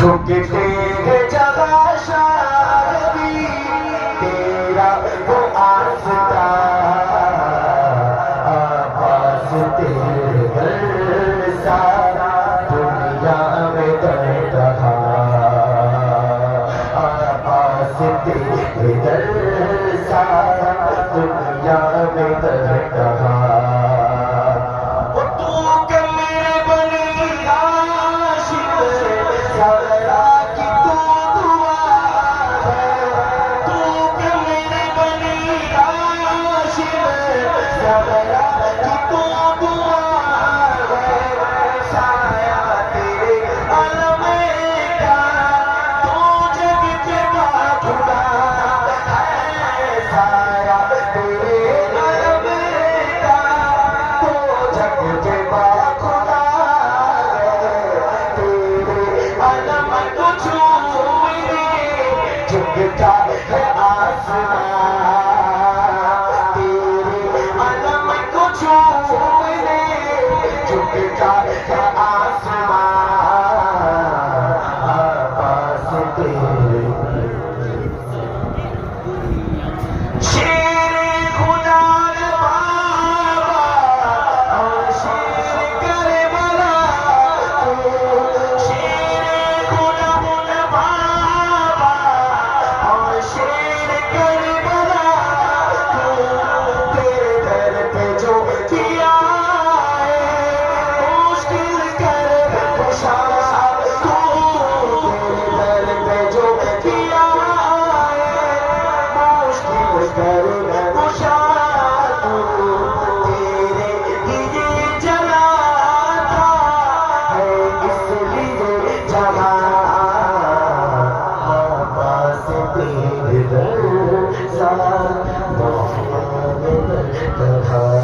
جھکتے ہیں جگہ شادی تیرا وہ آستا آواز تیرے گھر سارا دنیا میں در رہا آواز تیرے گھر سارا دنیا میں در رہا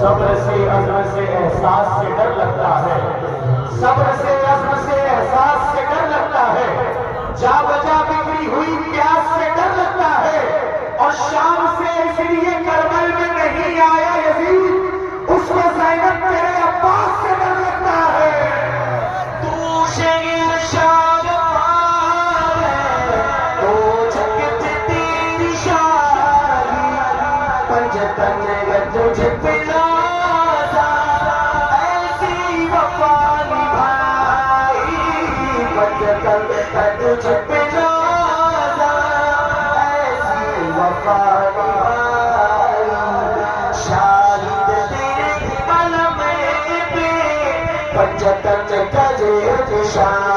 صبر سے عزم سے احساس سے ڈر لگتا ہے، صبر سے عزم سے احساس سے ڈر لگتا ہے، جا بجا بگڑی ہوئی پیاس سے ڈر لگتا ہے، اور شام سے اس لیے کربل میں نہیں آیا یزید، اس کو زینب تیرے عباس سے ڈر لگتا ہے۔ تو شہر شاد پار ہے، تو جگت تیری شادی، پنجتن میں تجھے پلا تجھے پہ نازا ایسی وفا نبھائی، شاہد تیرے علم پہ پنجتن کا جے نشان